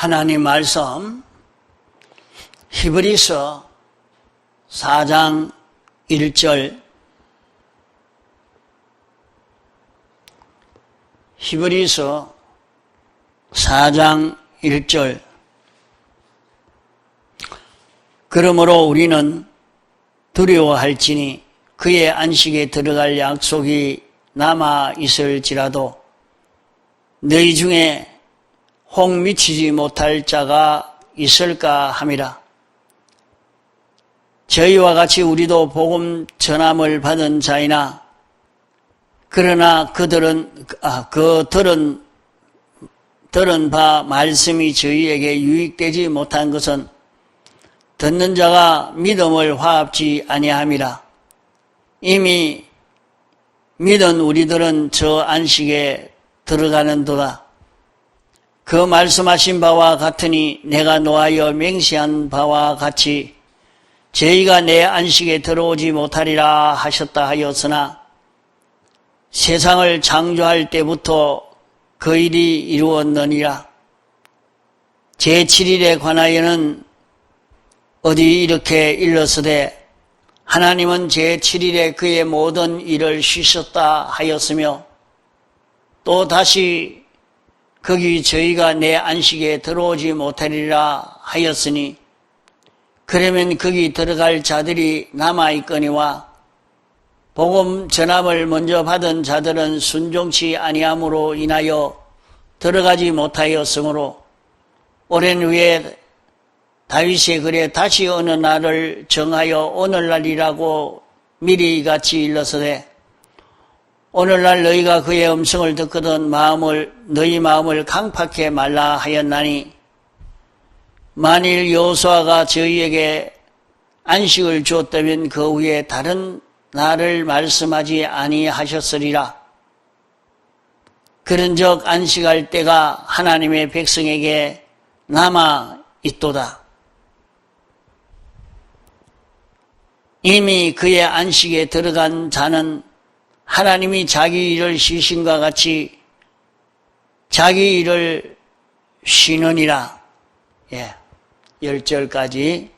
하나님 말씀 히브리서 4장 1절 히브리서 4장 1절 그러므로 우리는 두려워할지니 그의 안식에 들어갈 약속이 남아 있을지라도 너희 중에 혹 미치지 못할 자가 있을까 함이라. 저희와 같이 우리도 복음 전함을 받은 자이나 그러나 그들은 들은 바 말씀이 저희에게 유익되지 못한 것은 듣는 자가 믿음을 화합지 아니함이라. 이미 믿은 우리들은 저 안식에 들어가는도다. 그 말씀하신 바와 같으니 내가 노하여 맹세한 바와 같이 저희가 내 안식에 들어오지 못하리라 하셨다 하였으나 세상을 창조할 때부터 그 일이 이루었느니라. 제7일에 관하여는 어디 이렇게 일렀으되 하나님은 제7일에 그의 모든 일을 쉬셨다 하였으며 또 다시 거기 저희가 내 안식에 들어오지 못하리라 하였으니 그러면 거기 들어갈 자들이 남아있거니와 복음 전함을 먼저 받은 자들은 순종치 아니함으로 인하여 들어가지 못하였으므로 오랜 후에 다윗의 글에 다시 어느 날을 정하여 오늘날이라고 미리 같이 일렀으되 오늘날 너희가 그의 음성을 듣거든 너희 마음을 강팍해 말라 하였나니 만일 여호수아가 저희에게 안식을 주었다면 그 후에 다른 날을 말씀하지 아니하셨으리라. 그런즉 안식할 때가 하나님의 백성에게 남아 있도다. 이미 그의 안식에 들어간 자는 하나님이 자기 일을 쉬신과 같이 자기 일을 쉬느니라. 10절까지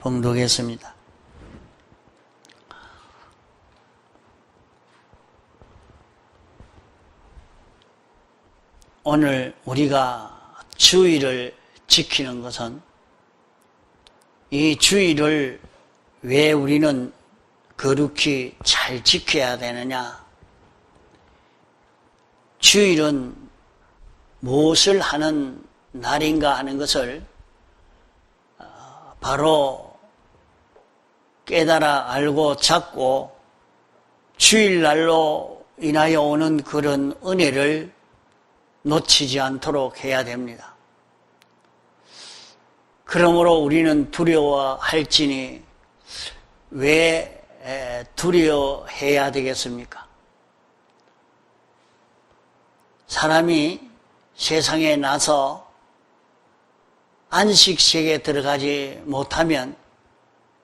봉독했습니다. 오늘 우리가 주일을 지키는 것은 이 주일을 왜 우리는 거룩히 잘 지켜야 되느냐? 주일은 무엇을 하는 날인가 하는 것을 바로 깨달아 알고 찾고 주일날로 인하여 오는 그런 은혜를 놓치지 않도록 해야 됩니다. 그러므로 우리는 두려워할지니 왜 두려워해야 되겠습니까? 사람이 세상에 나서 안식식에 들어가지 못하면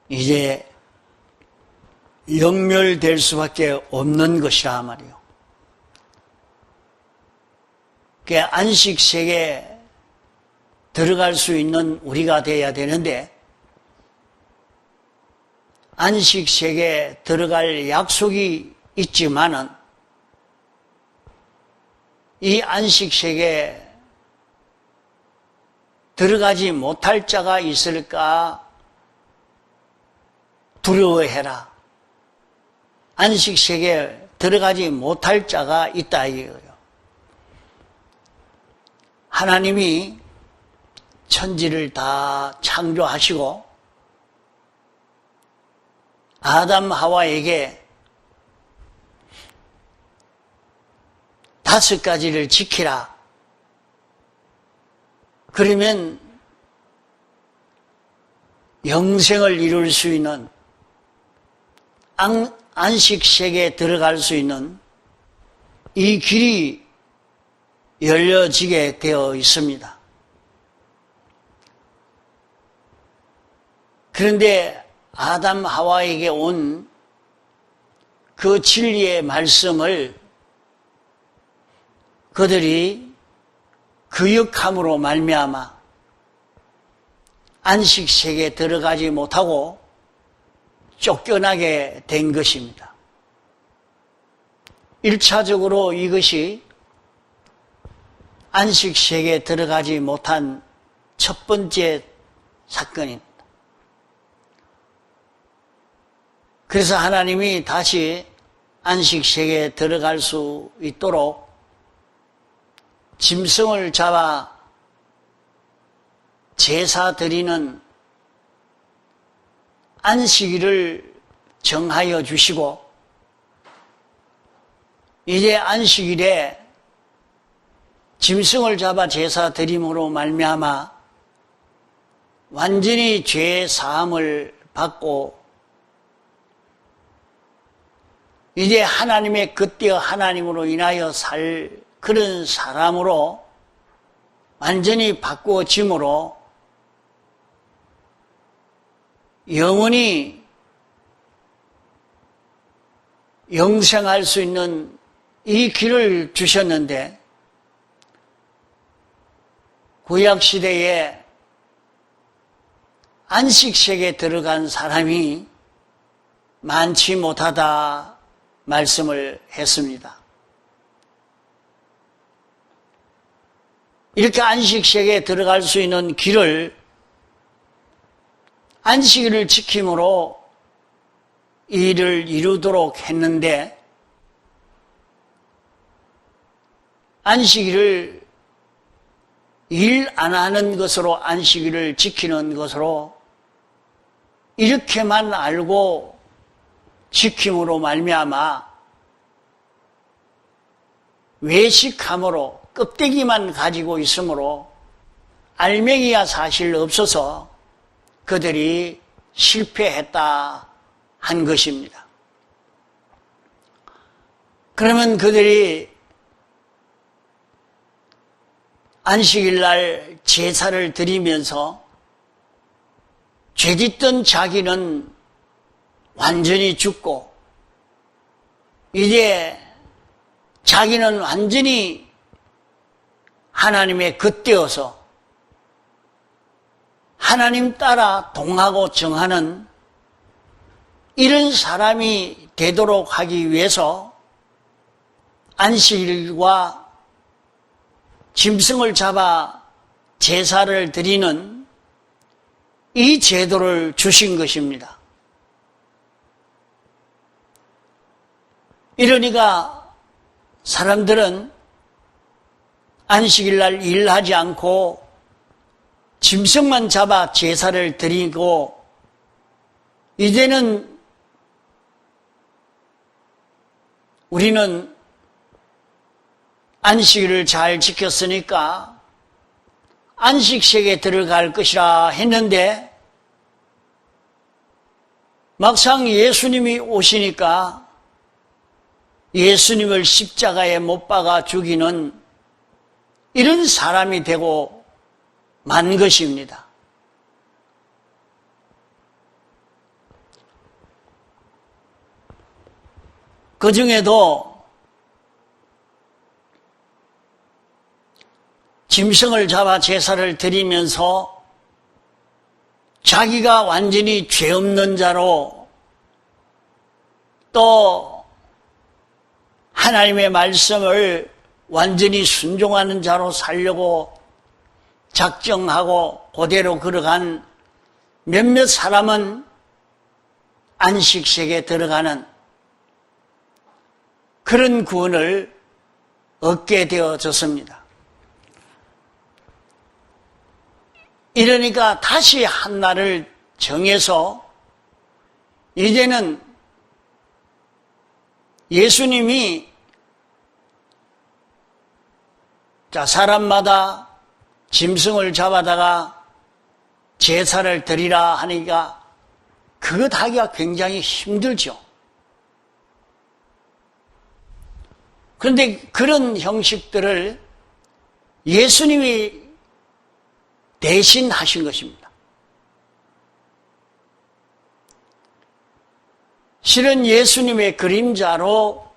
이제 영멸될 수밖에 없는 것이라 말이요. 그 안식식에 들어갈 수 있는 우리가 되어야 되는데 안식식에 들어갈 약속이 있지만은 이 안식식에 들어가지 못할 자가 있을까 두려워해라. 안식식에 들어가지 못할 자가 있다 이거예요. 하나님이 천지를 다 창조하시고 아담 하와에게 5가지를 지키라. 그러면 영생을 이룰 수 있는 안식식에 들어갈 수 있는 이 길이 열려지게 되어 있습니다. 그런데 아담 하와에게 온 그 진리의 말씀을 그들이 거역함으로 말미암아 안식세계에 들어가지 못하고 쫓겨나게 된 것입니다. 1차적으로 이것이 안식세계에 들어가지 못한 첫 번째 사건입니다. 그래서 하나님이 다시 안식세계에 들어갈 수 있도록 짐승을 잡아 제사 드리는 안식일을 정하여 주시고, 이제 안식일에 짐승을 잡아 제사 드림으로 말미암아 완전히 죄 사함을 받고 이제 하나님의 겉되어 하나님으로 인하여 살 그런 사람으로 완전히 바꾸어짐으로 영원히 영생할 수 있는 이 길을 주셨는데, 구약시대에 안식세계에 들어간 사람이 많지 못하다 말씀을 했습니다. 이렇게 안식세계에 들어갈 수 있는 길을 안식일을 지킴으로 이 일을 이루도록 했는데, 안식일을 일 안 하는 것으로 안식일을 지키는 것으로 이렇게만 알고 지킴으로 말미암아 외식함으로 껍데기만 가지고 있으므로 알맹이야 사실 없어서 그들이 실패했다 한 것입니다. 그러면 그들이 안식일날 제사를 드리면서 죄짓던 자기는 완전히 죽고 이제 자기는 완전히 하나님의 겉되어서 하나님 따라 동하고 정하는 이런 사람이 되도록 하기 위해서 안식일과 짐승을 잡아 제사를 드리는 이 제도를 주신 것입니다. 이러니까 사람들은 안식일날 일하지 않고 짐승만 잡아 제사를 드리고 이제는 우리는 안식일을 잘 지켰으니까 안식세계에 들어갈 것이라 했는데 막상 예수님이 오시니까 예수님을 십자가에 못 박아 죽이는 이런 사람이 되고 만 것입니다. 그 중에도 짐승을 잡아 제사를 드리면서 자기가 완전히 죄 없는 자로 또 하나님의 말씀을 완전히 순종하는 자로 살려고 작정하고 그대로 걸어간 몇몇 사람은 안식세계에 들어가는 그런 구원을 얻게 되어졌습니다. 이러니까 다시 한 날을 정해서 이제는 예수님이 사람마다 짐승을 잡아다가 제사를 드리라 하니까 그것 하기가 굉장히 힘들죠. 그런데 그런 형식들을 예수님이 대신 하신 것입니다. 실은 예수님의 그림자로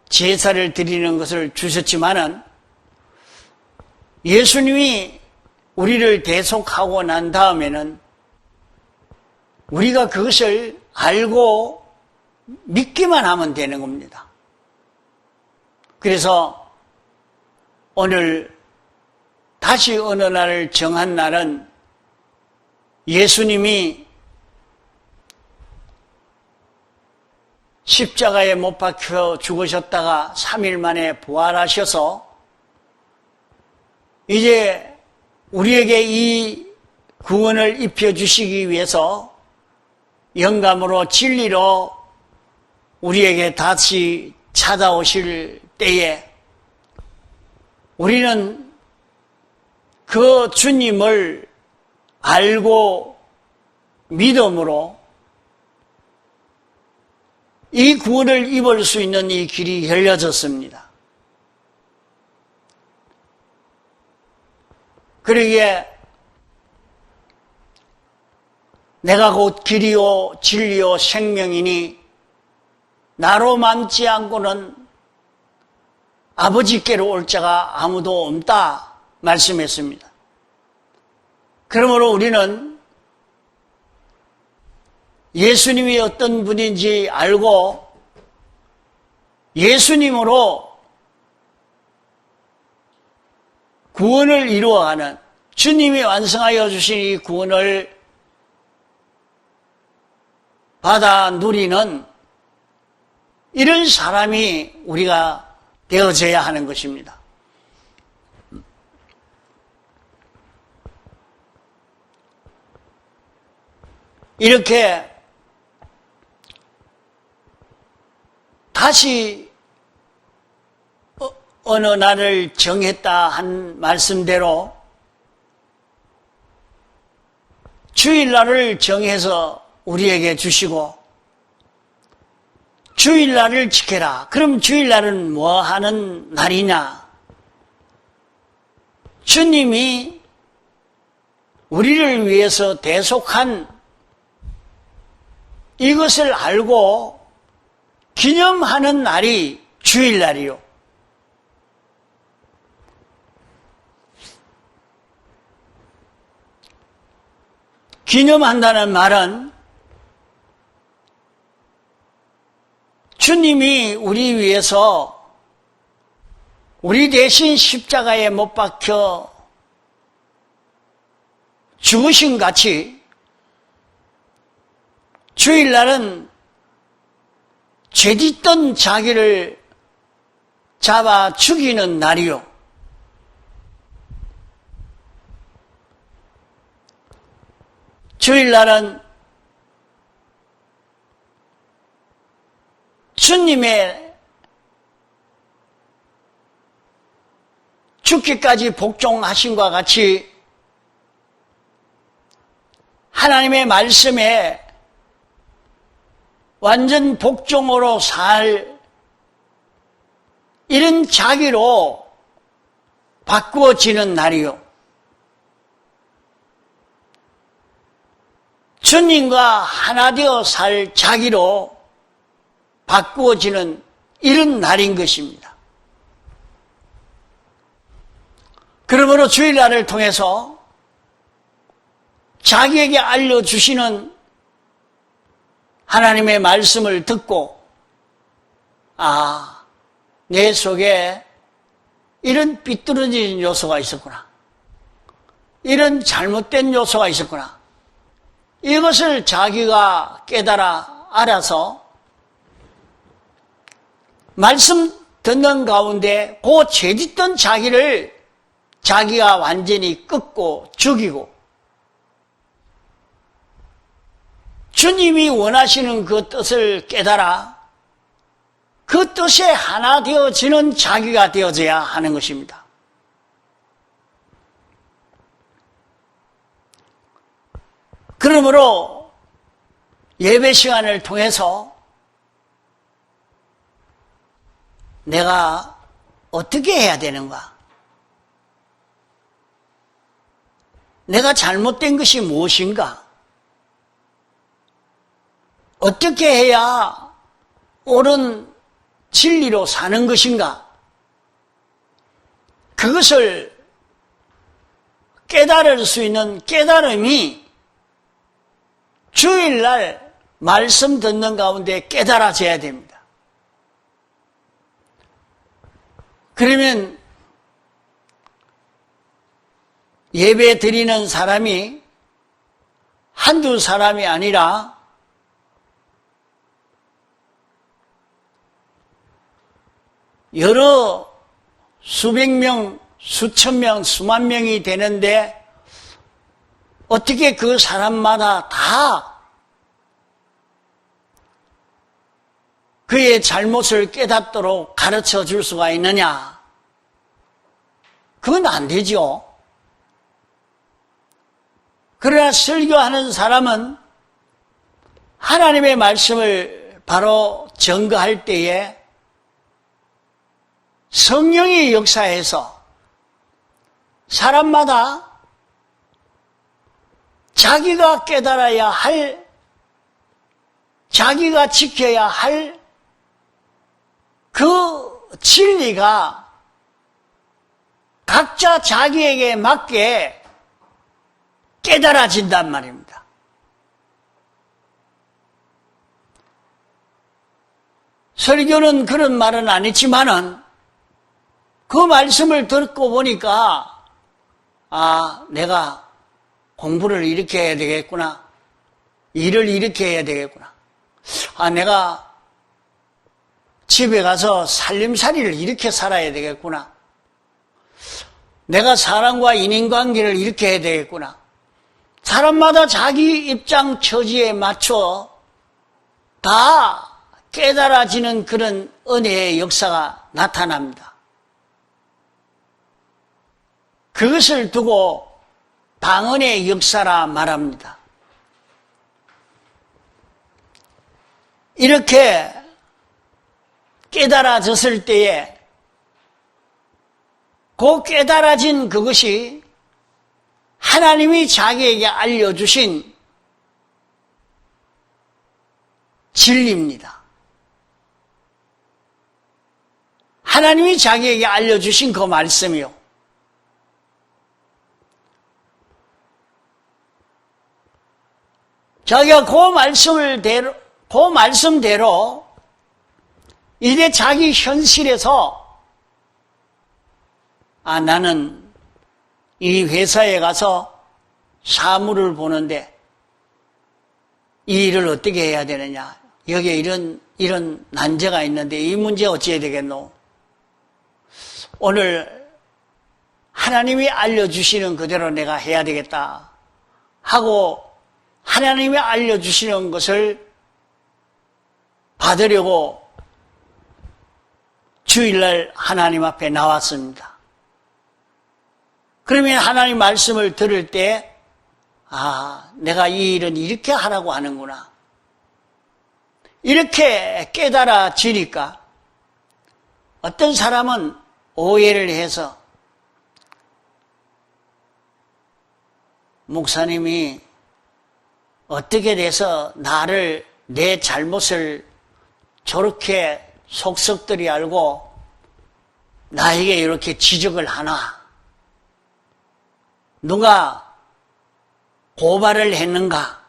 제사를 드리는 것을 주셨지만은 예수님이 우리를 대속하고 난 다음에는 우리가 그것을 알고 믿기만 하면 되는 겁니다. 그래서 오늘 다시 어느 날을 정한 날은 예수님이 십자가에 못 박혀 죽으셨다가 3일 만에 부활하셔서 이제 우리에게 이 구원을 입혀주시기 위해서 영감으로 진리로 우리에게 다시 찾아오실 때에 우리는 그 주님을 알고 믿음으로 이 구원을 입을 수 있는 이 길이 열려졌습니다. 그러기에 내가 곧 길이요 진리요 생명이니 나로 남지 않고는 아버지께로 올 자가 아무도 없다 말씀했습니다. 그러므로 우리는 예수님이 어떤 분인지 알고 예수님으로 구원을 이루어가는 주님이 완성하여 주신 이 구원을 받아 누리는 이런 사람이 우리가 되어져야 하는 것입니다. 이렇게 다시 어느 날을 정했다 한 말씀대로 주일날을 정해서 우리에게 주시고 주일날을 지켜라. 그럼 주일날은 뭐 하는 날이냐? 주님이 우리를 위해서 대속한 이것을 알고 기념하는 날이 주일날이요. 기념한다는 말은 주님이 우리 위해서 우리 대신 십자가에 못 박혀 죽으신 같이 주일날은 죄짓던 자기를 잡아 죽이는 날이요. 주일날은 주님의 죽기까지 복종하신과 같이 하나님의 말씀에 완전 복종으로 살 이런 자기로 바꾸어지는 날이요. 주님과 하나 되어 살 자기로 바꾸어지는 이런 날인 것입니다. 그러므로 주일날을 통해서 자기에게 알려주시는 하나님의 말씀을 듣고 내 속에 이런 삐뚤어진 요소가 있었구나. 이런 잘못된 요소가 있었구나. 이것을 자기가 깨달아 알아서 말씀 듣는 가운데 그 죄짓던 자기를 자기가 완전히 끊고 죽이고 주님이 원하시는 그 뜻을 깨달아 그 뜻에 하나 되어지는 자기가 되어져야 하는 것입니다. 그러므로 예배 시간을 통해서 내가 어떻게 해야 되는가? 내가 잘못된 것이 무엇인가? 어떻게 해야 옳은 진리로 사는 것인가? 그것을 깨달을 수 있는 깨달음이 주일날 말씀 듣는 가운데 깨달아져야 됩니다. 그러면 예배 드리는 사람이 한두 사람이 아니라 여러 수백 명, 수천 명, 수만 명이 되는데 어떻게 그 사람마다 다 그의 잘못을 깨닫도록 가르쳐 줄 수가 있느냐? 그건 안 되죠. 그러나 설교하는 사람은 하나님의 말씀을 바로 증거할 때에 성령의 역사에서 사람마다 자기가 깨달아야 할, 자기가 지켜야 할 그 진리가 각자 자기에게 맞게 깨달아진단 말입니다. 설교는 그런 말은 아니지만은 그 말씀을 듣고 보니까 내가 공부를 이렇게 해야 되겠구나. 일을 이렇게 해야 되겠구나. 내가 집에 가서 살림살이를 이렇게 살아야 되겠구나. 내가 사람과 인인관계를 이렇게 해야 되겠구나. 사람마다 자기 입장 처지에 맞춰 다 깨달아지는 그런 은혜의 역사가 나타납니다. 그것을 두고 방언의 역사라 말합니다. 이렇게 깨달아졌을 때에 그 깨달아진 그것이 하나님이 자기에게 알려주신 진리입니다. 하나님이 자기에게 알려주신 그 말씀이요. 자기가 그 말씀대로 이제 자기 현실에서 나는 이 회사에 가서 사무를 보는데 이 일을 어떻게 해야 되느냐. 여기에 이런 난제가 있는데 이 문제 어찌 해야 되겠노. 오늘 하나님이 알려주시는 그대로 내가 해야 되겠다 하고 하나님이 알려주시는 것을 받으려고 주일날 하나님 앞에 나왔습니다. 그러면 하나님 말씀을 들을 때 내가 이 일은 이렇게 하라고 하는구나. 이렇게 깨달아지니까 어떤 사람은 오해를 해서 목사님이 어떻게 돼서 내 잘못을 저렇게 속속들이 알고 나에게 이렇게 지적을 하나? 누가 고발을 했는가?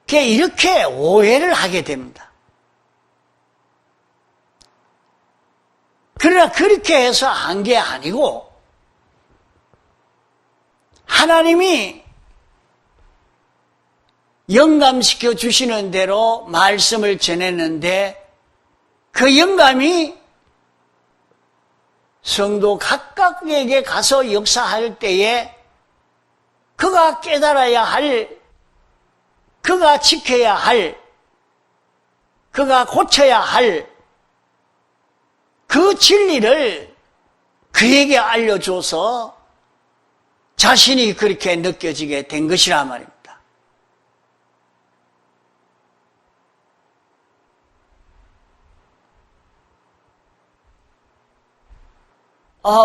이렇게 오해를 하게 됩니다. 그러나 그렇게 해서 한 게 아니고 하나님이 영감시켜 주시는 대로 말씀을 전했는데 그 영감이 성도 각각에게 가서 역사할 때에 그가 깨달아야 할, 그가 지켜야 할, 그가 고쳐야 할 그 진리를 그에게 알려줘서 자신이 그렇게 느껴지게 된 것이라 말입니다.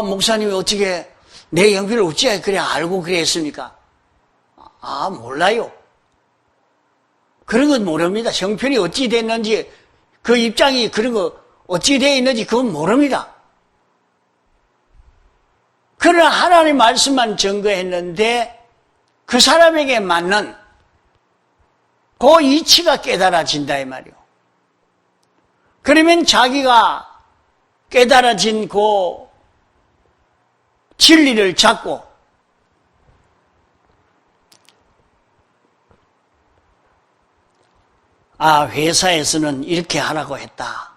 목사님이 어떻게 내 연기를 어찌 그래 알고 그랬습니까? 몰라요. 그런 건 모릅니다. 형편이 어찌 됐는지 그 입장이 그런 거 어찌 되어 있는지 그건 모릅니다. 그러나 하나님 말씀만 증거했는데 그 사람에게 맞는 그 이치가 깨달아진다 이 말이요. 그러면 자기가 깨달아진 그 진리를 잡고 회사에서는 이렇게 하라고 했다.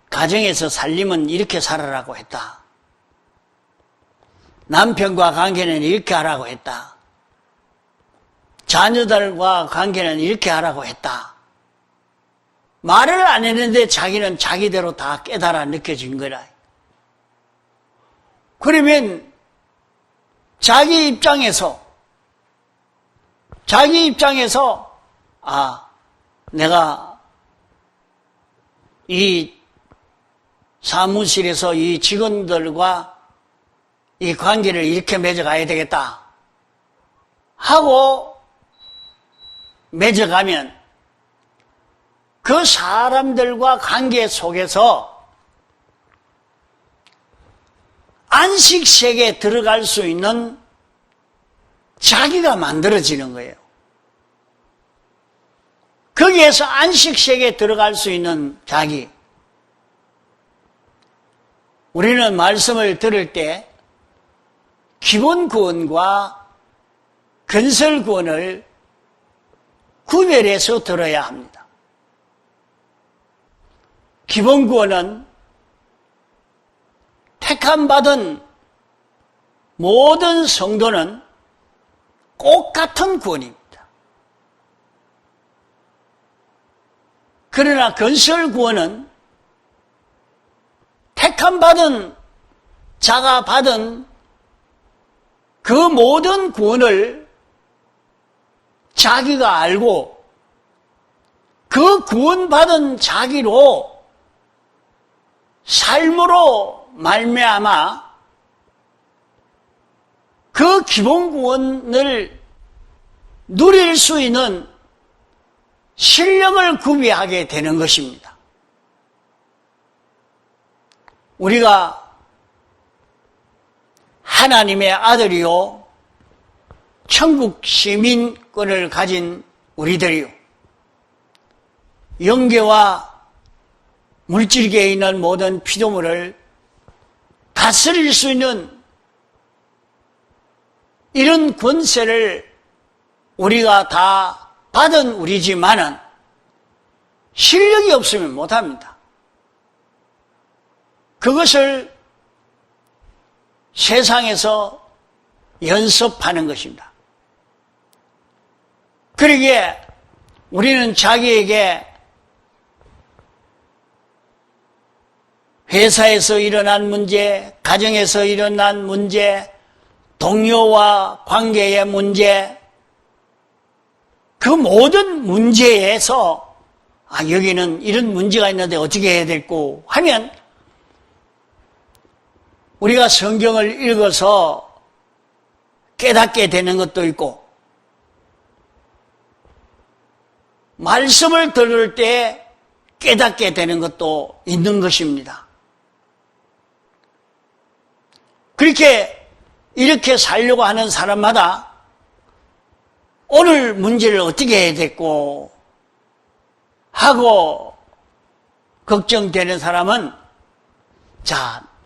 가정에서 살림은 이렇게 살아라고 했다. 남편과 관계는 이렇게 하라고 했다. 자녀들과 관계는 이렇게 하라고 했다. 말을 안 했는데 자기는 자기대로 다 깨달아 느껴진 거라. 그러면 자기 입장에서 내가 이 사무실에서 이 직원들과 이 관계를 이렇게 맺어가야 되겠다 하고 맺어가면 그 사람들과 관계 속에서 안식세계에 들어갈 수 있는 자기가 만들어지는 거예요. 거기에서 안식세계에 들어갈 수 있는 자기. 우리는 말씀을 들을 때 기본 구원과 건설 구원을 구별해서 들어야 합니다. 기본 구원은 택함받은 모든 성도는 꼭 같은 구원입니다. 그러나 건설 구원은 택함받은 자가 받은 그 모든 구원을 자기가 알고 그 구원받은 자기로 삶으로 말미암아 그 기본 구원을 누릴 수 있는 실력을 구비하게 되는 것입니다. 우리가 하나님의 아들이요 천국 시민권을 가진 우리들이요 영계와 물질계에 있는 모든 피조물을 다스릴 수 있는 이런 권세를 우리가 다 받은 우리지만은 실력이 없으면 못합니다. 그것을 세상에서 연습하는 것입니다. 그러기에 우리는 자기에게 회사에서 일어난 문제, 가정에서 일어난 문제, 동료와 관계의 문제, 그 모든 문제에서 여기는 이런 문제가 있는데 어떻게 해야 될고 하면 우리가 성경을 읽어서 깨닫게 되는 것도 있고 말씀을 들을 때 깨닫게 되는 것도 있는 것입니다. 이렇게 살려고 하는 사람마다 오늘 문제를 어떻게 해야 될고 하고 걱정되는 사람은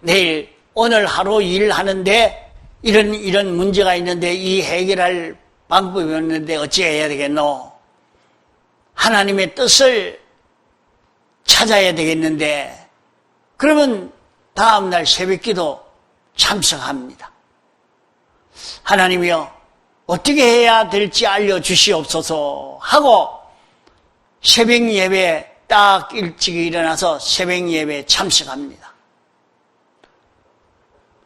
내일 오늘 하루 일하는데 이런 문제가 있는데 이 해결할 방법이 없는데 어찌해야 되겠노? 하나님의 뜻을 찾아야 되겠는데 그러면 다음날 새벽기도 참석합니다. 하나님이여 어떻게 해야 될지 알려주시옵소서 하고 새벽 예배 딱 일찍 일어나서 새벽 예배에 참석합니다.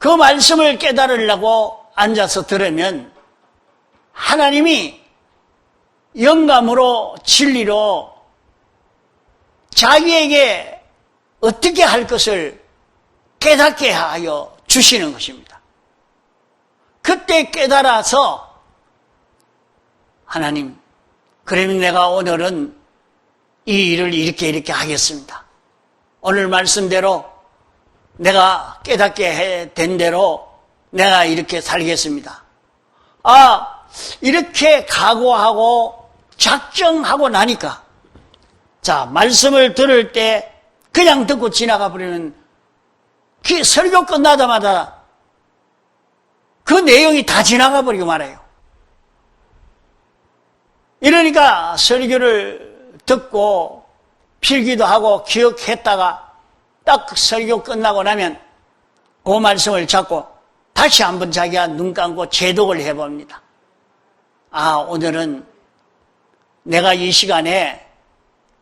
그 말씀을 깨달으려고 앉아서 들으면 하나님이 영감으로 진리로 자기에게 어떻게 할 것을 깨닫게 하여 주시는 것입니다. 그때 깨달아서 하나님, 그러면 내가 오늘은 이 일을 이렇게 하겠습니다. 오늘 말씀대로 내가 깨닫게 된 대로 내가 이렇게 살겠습니다. 이렇게 각오하고 작정하고 나니까, 자, 말씀을 들을 때 그냥 듣고 지나가 버리면 설교 끝나자마자 그 내용이 다 지나가 버리고 말아요. 이러니까 설교를 듣고 필기도 하고 기억했다가 딱 설교 끝나고 나면 그 말씀을 잡고 다시 한번 자기가 눈 감고 제독을 해봅니다. 오늘은 내가 이 시간에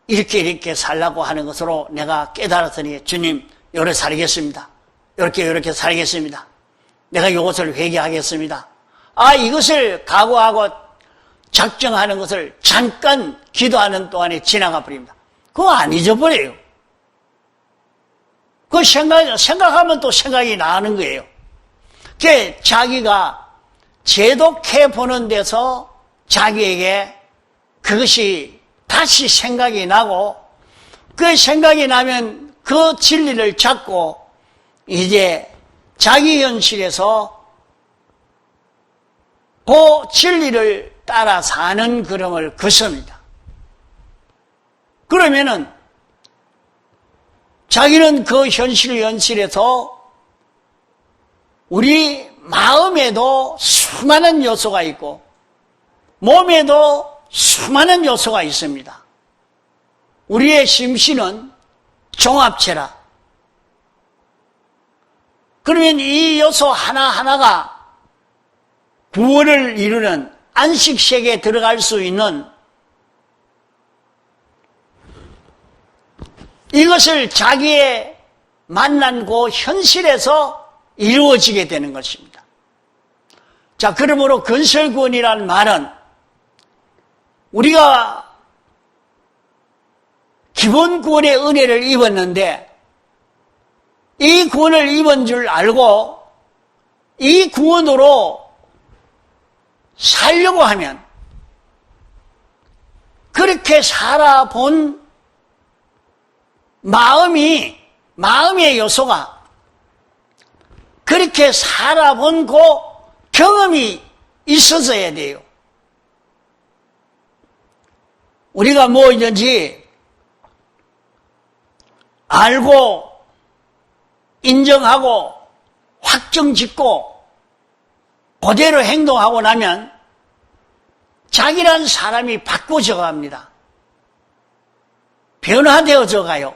이렇게 살라고 하는 것으로 내가 깨달았으니 주님, 요렇게 살겠습니다. 요렇게 살겠습니다. 내가 이것을 회개하겠습니다. 이것을 각오하고 작정하는 것을 잠깐 기도하는 동안에 지나가 버립니다. 그거 안 잊어버려요. 그 생각하면 또 생각이 나는 거예요. 그게 자기가 제독해 보는 데서 자기에게 그것이 다시 생각이 나고, 그 생각이 나면 그 진리를 잡고 이제 자기 현실에서 그 진리를 따라 사는 걸음을 걷습니다. 그러면은 자기는 그 현실에서 우리 마음에도 수많은 요소가 있고 몸에도 수많은 요소가 있습니다. 우리의 심신은 종합체라. 그러면 이 요소 하나하나가 구원을 이루는 안식세계에 들어갈 수 있는, 이것을 자기의 만난 그 현실에서 이루어지게 되는 것입니다. 자, 그러므로 건설구원이라는 말은 우리가 기본 구원의 은혜를 입었는데 이 구원을 입은 줄 알고 이 구원으로 살려고 하면, 그렇게 살아본 마음의 요소가, 그렇게 살아본 그 경험이 있어져야 돼요. 우리가 뭐든지 알고 인정하고 확정짓고 그대로 행동하고 나면 자기란 사람이 바꿔져 갑니다. 변화되어져 가요.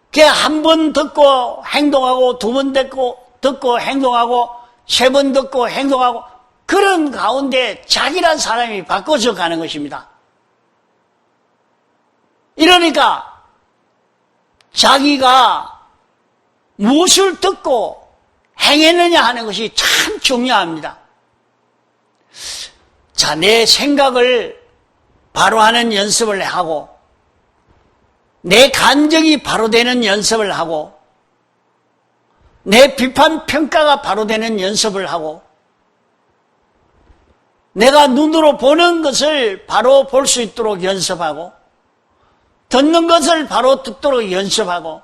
그게 한 번 듣고 행동하고, 두 번 듣고 행동하고, 세 번 듣고 행동하고, 그런 가운데 자기란 사람이 바꿔져 가는 것입니다. 이러니까 자기가 무엇을 듣고 행했느냐 하는 것이 참 중요합니다. 자, 내 생각을 바로 하는 연습을 하고, 내 감정이 바로 되는 연습을 하고, 내 비판 평가가 바로 되는 연습을 하고, 내가 눈으로 보는 것을 바로 볼 수 있도록 연습하고, 듣는 것을 바로 듣도록 연습하고,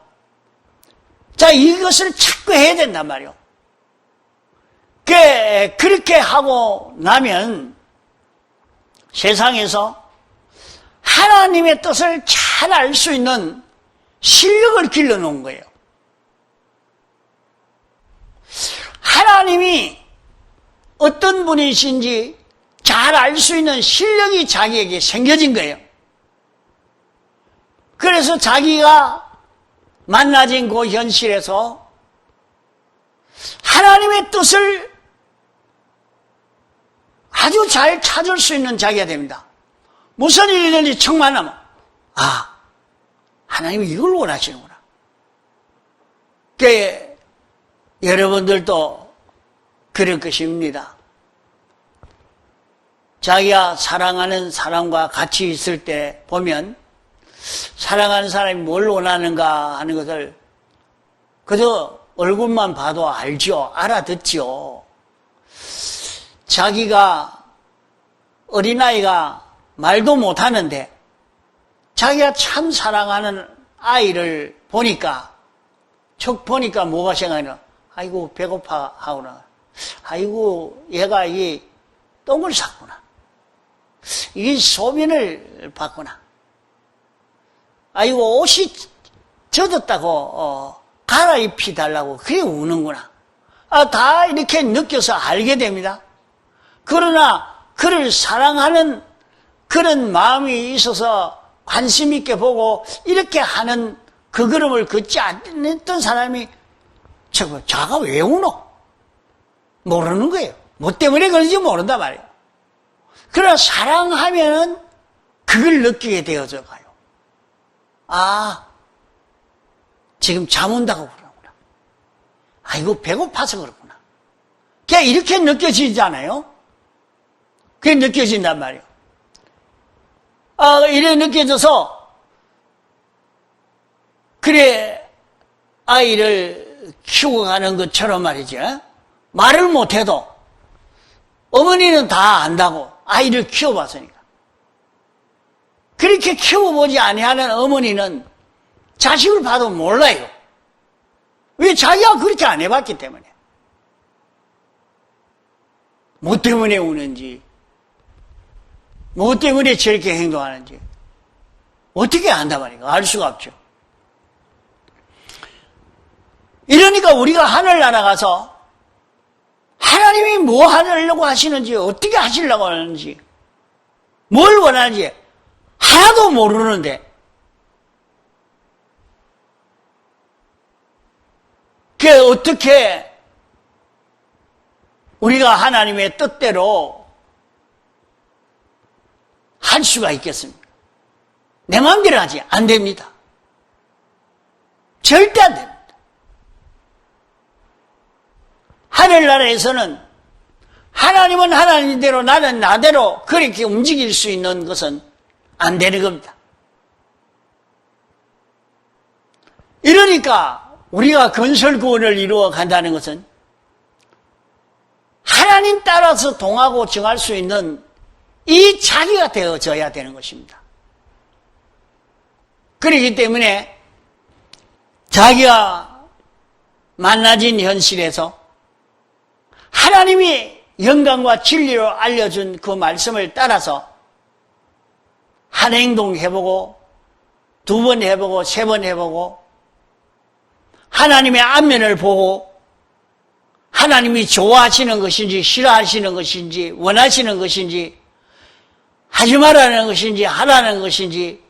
자, 이것을 자꾸 해야 된단 말이에요. 그렇게 하고 나면 세상에서 하나님의 뜻을 잘 알 수 있는 실력을 길러놓은 거예요. 하나님이 어떤 분이신지 잘 알 수 있는 실력이 자기에게 생겨진 거예요. 그래서 자기가 만나진 그 현실에서 하나님의 뜻을 아주 잘 찾을 수 있는 자기가 됩니다. 무슨 일이든지 청만하면 하나님이 이걸 원하시는구나. 여러분들도 그럴 것입니다. 자기가 사랑하는 사람과 같이 있을 때 보면 사랑하는 사람이 뭘 원하는가 하는 것을 그저 얼굴만 봐도 알죠. 알아듣죠. 자기가 어린아이가 말도 못하는데 자기가 참 사랑하는 아이를 보니까 척 보니까 뭐가 생각나? 아이고, 배고파 하구나. 아이고, 얘가 이 똥을 쌌구나. 이 소변을 봤구나. 아이고, 옷이 젖었다고, 갈아입히 달라고, 그래 우는구나. 다 이렇게 느껴서 알게 됩니다. 그러나, 그를 사랑하는 그런 마음이 있어서 관심 있게 보고, 이렇게 하는 그 걸음을 걷지 않았던 사람이, 자가 왜 우노? 모르는 거예요. 뭐 때문에 그런지 모른단 말이에요. 그러나 사랑하면은 그걸 느끼게 되어져 가요. 지금 잠 온다고 그러구나. 아이고, 배고파서 그렇구나. 그냥 이렇게 느껴지잖아요? 그게 느껴진단 말이에요. 이래 느껴져서, 그래, 아이를 키워가는 것처럼 말이죠. 말을 못해도, 어머니는 다 안다고, 아이를 키워봤으니까. 그렇게 키워보지 아니하는 어머니는 자식을 봐도 몰라요. 왜? 자기가 그렇게 안 해봤기 때문에. 뭐 때문에 우는지, 뭐 때문에 저렇게 행동하는지 어떻게 안단 말이에요? 알 수가 없죠. 이러니까 우리가 하늘나라 가서 하나님이 뭐 하려고 하시는지, 어떻게 하시려고 하는지, 뭘 원하는지 하나도 모르는데, 그게 어떻게 우리가 하나님의 뜻대로 할 수가 있겠습니까? 내 마음대로 하지 안 됩니다. 절대 안 됩니다. 하늘나라에서는 하나님은 하나님대로 나는 나대로 그렇게 움직일 수 있는 것은 안 되는 겁니다. 이러니까 우리가 건설구원을 이루어 간다는 것은 하나님 따라서 동하고 정할 수 있는 이 자리가 되어져야 되는 것입니다. 그렇기 때문에 자기가 만나진 현실에서 하나님이 영광과 진리로 알려준 그 말씀을 따라서 한 행동 해보고, 2번 해보고, 3번 해보고, 하나님의 안면을 보고 하나님이 좋아하시는 것인지 싫어하시는 것인지 원하시는 것인지 하지 말라는 것인지 하라는 것인지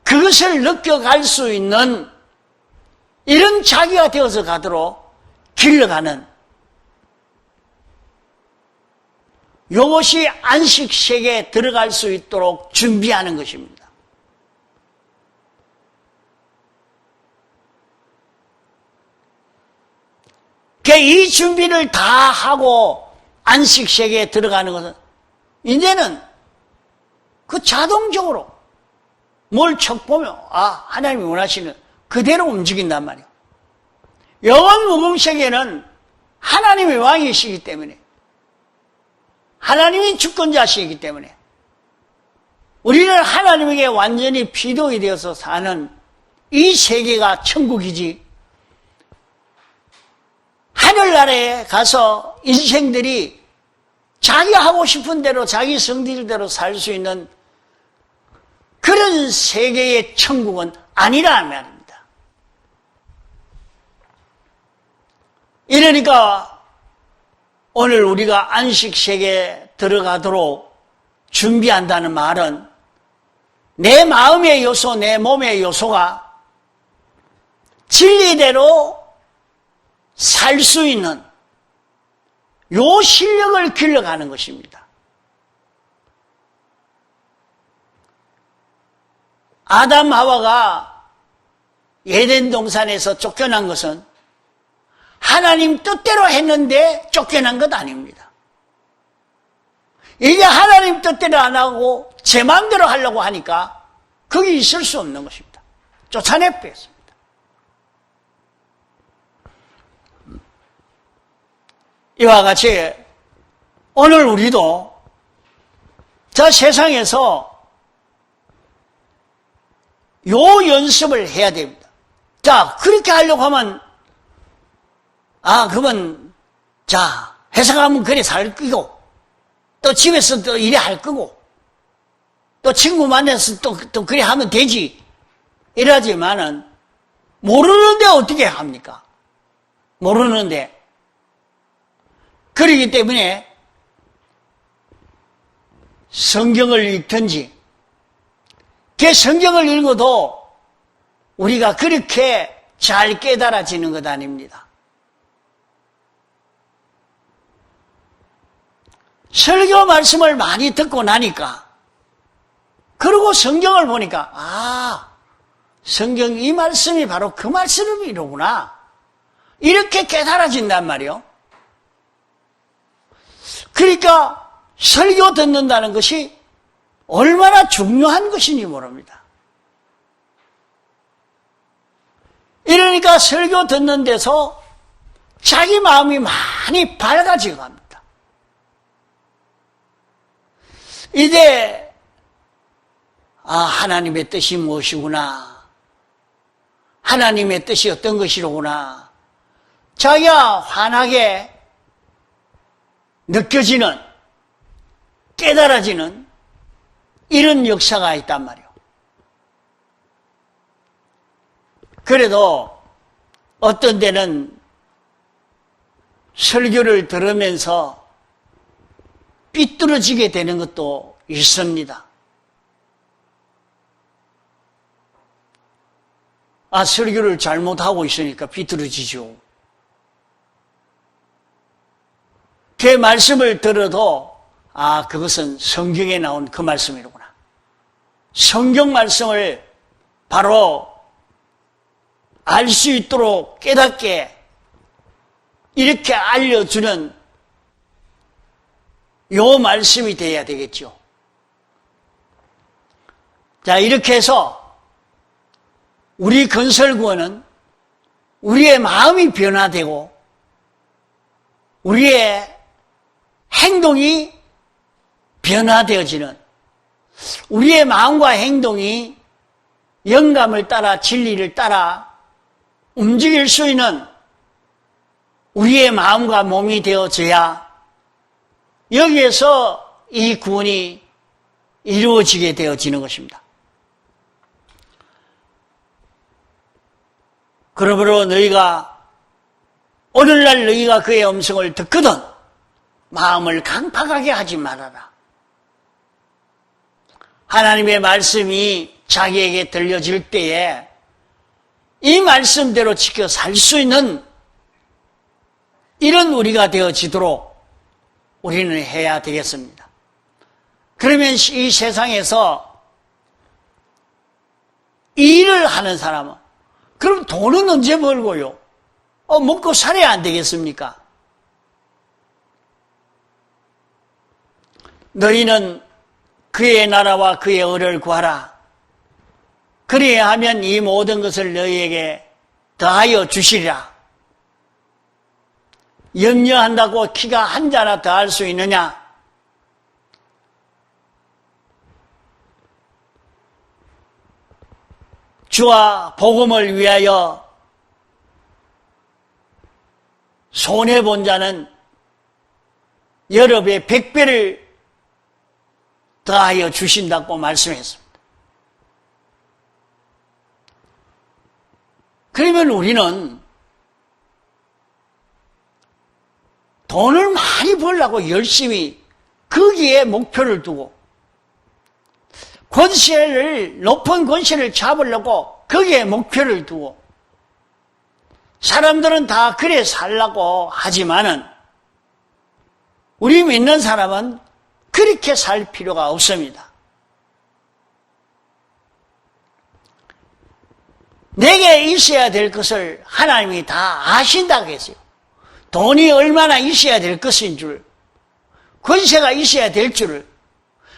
그것을 느껴갈 수 있는 이런 자기가 되어서 가도록 길러가는 이것이 안식세계에 들어갈 수 있도록 준비하는 것입니다. 이 준비를 다 하고 안식세계에 들어가는 것은 이제는 그 자동적으로 뭘 척 보면 하나님이 원하시는 그대로 움직인단 말이에요. 영원 무궁세계는 하나님이 왕이시기 때문에 하나님이 주권자시기 때문에 우리는 하나님에게 완전히 피도이 되어서 사는 이 세계가 천국이지 하늘나라에 가서 인생들이 자기가 하고 싶은 대로 자기 성질대로 살 수 있는 그런 세계의 천국은 아니라는 말입니다. 이러니까 오늘 우리가 안식세계에 들어가도록 준비한다는 말은 내 마음의 요소, 내 몸의 요소가 진리대로 살 수 있는 요 실력을 길러가는 것입니다. 아담 하와가 에덴 동산에서 쫓겨난 것은 하나님 뜻대로 했는데 쫓겨난 것 아닙니다. 이게 하나님 뜻대로 안 하고 제 마음대로 하려고 하니까 거기 있을 수 없는 것입니다. 쫓아내버렸습니다. 이와 같이 오늘 우리도 저 세상에서 요 연습을 해야 됩니다. 자, 그렇게 하려고 하면, 그러면, 자, 회사 가면 그래 살 거고, 또 집에서 또 이래 할 거고, 또 친구 만나서 또 그래 하면 되지. 이러지만은, 모르는데 어떻게 합니까? 모르는데. 그러기 때문에, 성경을 읽든지, 그 성경을 읽어도 우리가 그렇게 잘 깨달아지는 것 아닙니다. 설교 말씀을 많이 듣고 나니까, 그리고 성경을 보니까, 성경 이 말씀이 바로 그 말씀이로구나. 이렇게 깨달아진단 말이요. 그러니까 설교 듣는다는 것이 얼마나 중요한 것인지 모릅니다. 이러니까 설교 듣는 데서 자기 마음이 많이 밝아지고 갑니다. 이제 하나님의 뜻이 무엇이구나, 하나님의 뜻이 어떤 것이로구나, 자기가 환하게 느껴지는, 깨달아지는 이런 역사가 있단 말이에요. 그래도 어떤 데는 설교를 들으면서 삐뚤어지게 되는 것도 있습니다. 설교를 잘못하고 있으니까 삐뚤어지죠. 그 말씀을 들어도 그것은 성경에 나온 그 말씀이로구나. 성경 말씀을 바로 알 수 있도록 깨닫게 이렇게 알려주는 요 말씀이 돼야 되겠죠. 자, 이렇게 해서 우리 건설구원은 우리의 마음이 변화되고 우리의 행동이 변화되어지는, 우리의 마음과 행동이 영감을 따라 진리를 따라 움직일 수 있는 우리의 마음과 몸이 되어져야 여기에서 이 구원이 이루어지게 되어지는 것입니다. 그러므로 너희가 오늘날 너희가 그의 음성을 듣거든 마음을 강팍하게 하지 말아라. 하나님의 말씀이 자기에게 들려질 때에 이 말씀대로 지켜 살 수 있는 이런 우리가 되어지도록 우리는 해야 되겠습니다. 그러면 이 세상에서 일을 하는 사람은, 그럼 돈은 언제 벌고요? 먹고 살아야 안 되겠습니까? 너희는 그의 나라와 그의 의를 구하라. 그래야 하면 이 모든 것을 너희에게 더하여 주시리라. 염려한다고 키가 한 자나 더할 수 있느냐? 주와 복음을 위하여 손해본 자는 여러 배 100배를 더하여 주신다고 말씀했습니다. 그러면 우리는 돈을 많이 벌려고 열심히 거기에 목표를 두고 높은 권세를 잡으려고 거기에 목표를 두고 사람들은 다 그래 살라고 하지만은 우리 믿는 사람은 그렇게 살 필요가 없습니다. 내게 있어야 될 것을 하나님이 다 아신다고 했어요. 돈이 얼마나 있어야 될 것인 줄, 권세가 있어야 될 줄을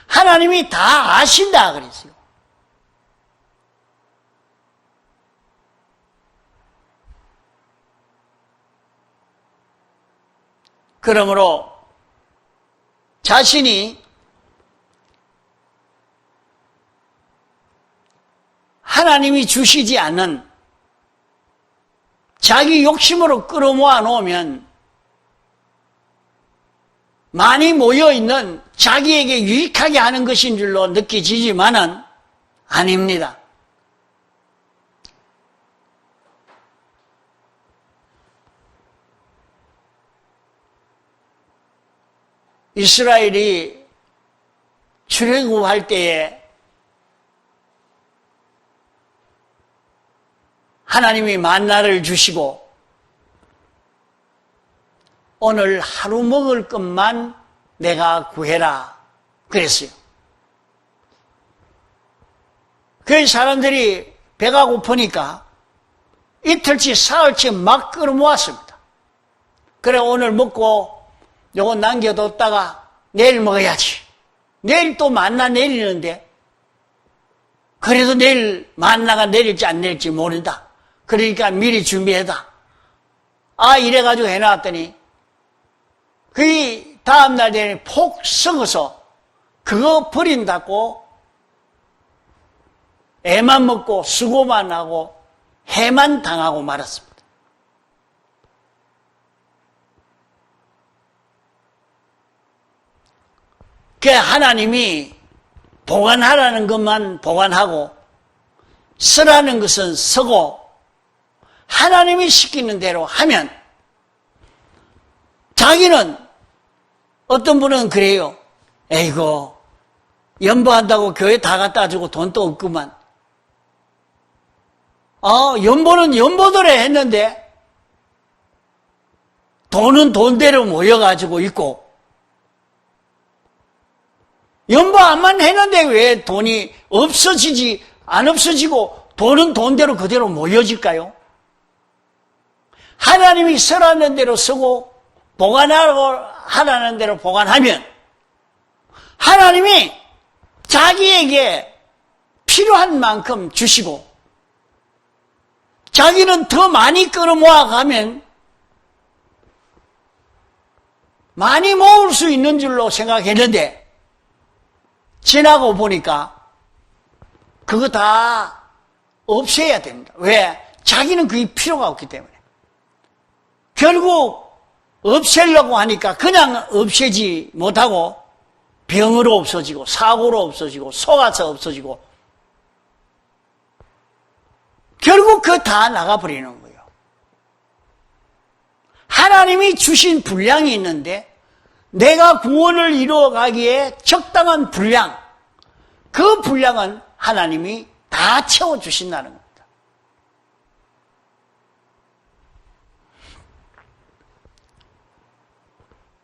하나님이 다 아신다 그랬어요. 그러므로 자신이 하나님이 주시지 않는 자기 욕심으로 끌어모아 놓으면 많이 모여있는 자기에게 유익하게 하는 것인 줄로 느껴지지만은 아닙니다. 이스라엘이 출애굽할 때에 하나님이 만나를 주시고 오늘 하루 먹을 것만 내가 구해라 그랬어요. 그 사람들이 배가 고프니까 이틀치 사흘치 막 끌어모았습니다. 그래 오늘 먹고 요거 남겨뒀다가 내일 먹어야지. 내일 또 만나 내리는데 그래도 내일 만나가 내릴지 안 내릴지 모른다. 그러니까 미리 준비해다. 이래가지고 해놨더니 그 다음날 되니 폭 썩어서 그거 버린다고 애만 먹고 수고만 하고 해만 당하고 말았습니다. 그 하나님이 보관하라는 것만 보관하고 쓰라는 것은 쓰고 하나님이 시키는 대로 하면 자기는 어떤 분은 그래요. 에이고 연보한다고 교회 다 갖다 주고 돈도 없구만. 연보는 연보대로 했는데 돈은 돈대로 모여가지고 있고 연보안만 했는데 왜 돈이 없어지지 안 없어지고 돈은 돈대로 그대로 모여질까요? 하나님이 쓰라는 대로 쓰고 보관하라는 대로 보관하면 하나님이 자기에게 필요한 만큼 주시고 자기는 더 많이 끌어모아가면 많이 모을 수 있는 줄로 생각했는데 지나고 보니까 그거 다 없애야 됩니다. 왜? 자기는 그게 필요가 없기 때문에. 결국 없애려고 하니까 그냥 없애지 못하고 병으로 없어지고 사고로 없어지고 속아서 없어지고 결국 그거 다 나가버리는 거예요. 하나님이 주신 분량이 있는데 내가 구원을 이루어가기에 적당한 분량, 그 분량은 하나님이 다 채워주신다는 겁니다.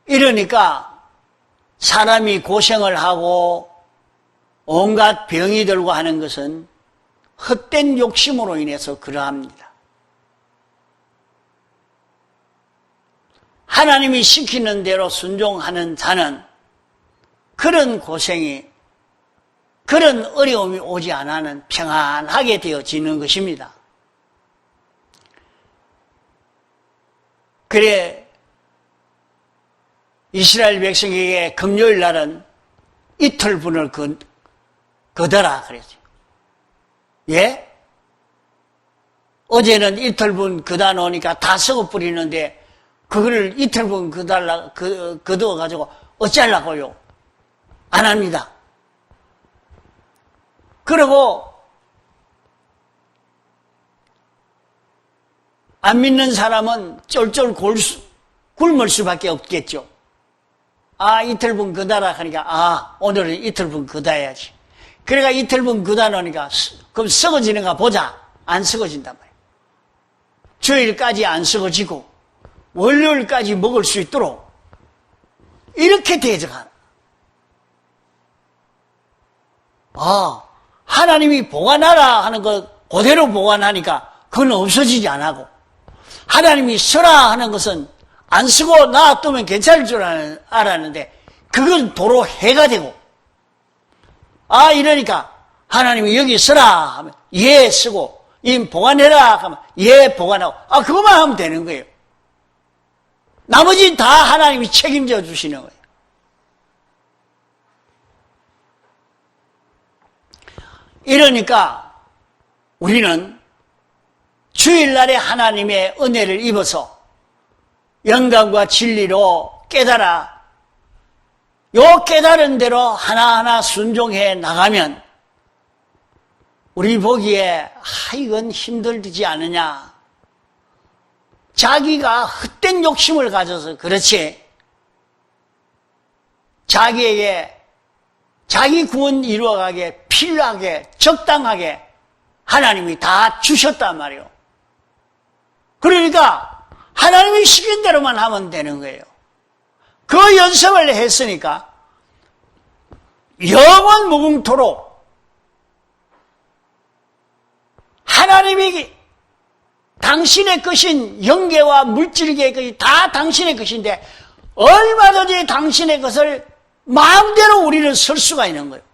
이러니까 사람이 고생을 하고 온갖 병이 들고 하는 것은 헛된 욕심으로 인해서 그러합니다. 하나님이 시키는 대로 순종하는 자는 그런 고생이, 그런 어려움이 오지 않아는 평안하게 되어지는 것입니다. 그래 이스라엘 백성에게 금요일 날은 이틀분을 거둬라 그랬죠. 예? 어제는 이틀분 거다 놓으니까 다 썩어 뿌리는데 그거를 이틀분 거두어가지고 어쩌려고요? 안 합니다. 그리고 안 믿는 사람은 쫄쫄 굶을 수밖에 없겠죠. 이틀분 거다라 하니까 오늘은 이틀분 거다야지. 그러니까 이틀분 거다 놓으니까 그럼 썩어지는가 보자. 안 썩어진단 말이에요. 주일까지 안 썩어지고 월요일까지 먹을 수 있도록 이렇게 되어가. 하나님이 보관하라 하는 것 그대로 보관하니까 그건 없어지지 안 하고 하나님이 쓰라 하는 것은 안 쓰고 놔두면 괜찮을 줄 알았는데 그건 도로 해가 되고 이러니까 하나님이 여기 쓰라 하면 예 쓰고 이 보관해라 하면 예 보관하고 그것만 하면 되는 거예요. 나머지는 다 하나님이 책임져 주시는 거예요. 이러니까 우리는 주일날에 하나님의 은혜를 입어서 영감과 진리로 깨달아 요 깨달은 대로 하나하나 순종해 나가면 우리 보기에 이건 힘들지 않으냐. 자기가 헛된 욕심을 가져서 그렇지. 자기에게 자기 구원 이루어가게 필요하게 적당하게 하나님이 다 주셨단 말이에요. 그러니까 하나님이 시킨 대로만 하면 되는 거예요. 그 연습을 했으니까 영원 무궁토록 하나님이 당신의 것인 영계와 물질계의 것이 다 당신의 것인데 얼마든지 당신의 것을 마음대로 우리는 쓸 수가 있는 거예요.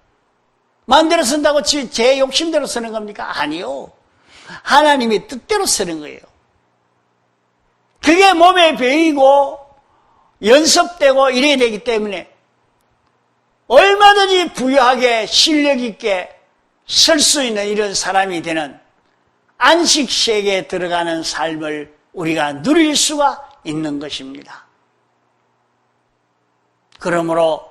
마음대로 쓴다고 제 욕심대로 쓰는 겁니까? 아니요. 하나님의 뜻대로 쓰는 거예요. 그게 몸에 배이고 연습되고 이래야 되기 때문에 얼마든지 부유하게 실력 있게 쓸 수 있는 이런 사람이 되는 안식세계에 들어가는 삶을 우리가 누릴 수가 있는 것입니다. 그러므로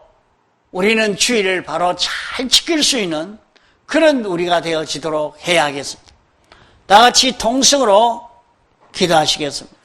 우리는 주의를 바로 잘 지킬 수 있는 그런 우리가 되어지도록 해야겠습니다. 다 같이 통성으로 기도하시겠습니다.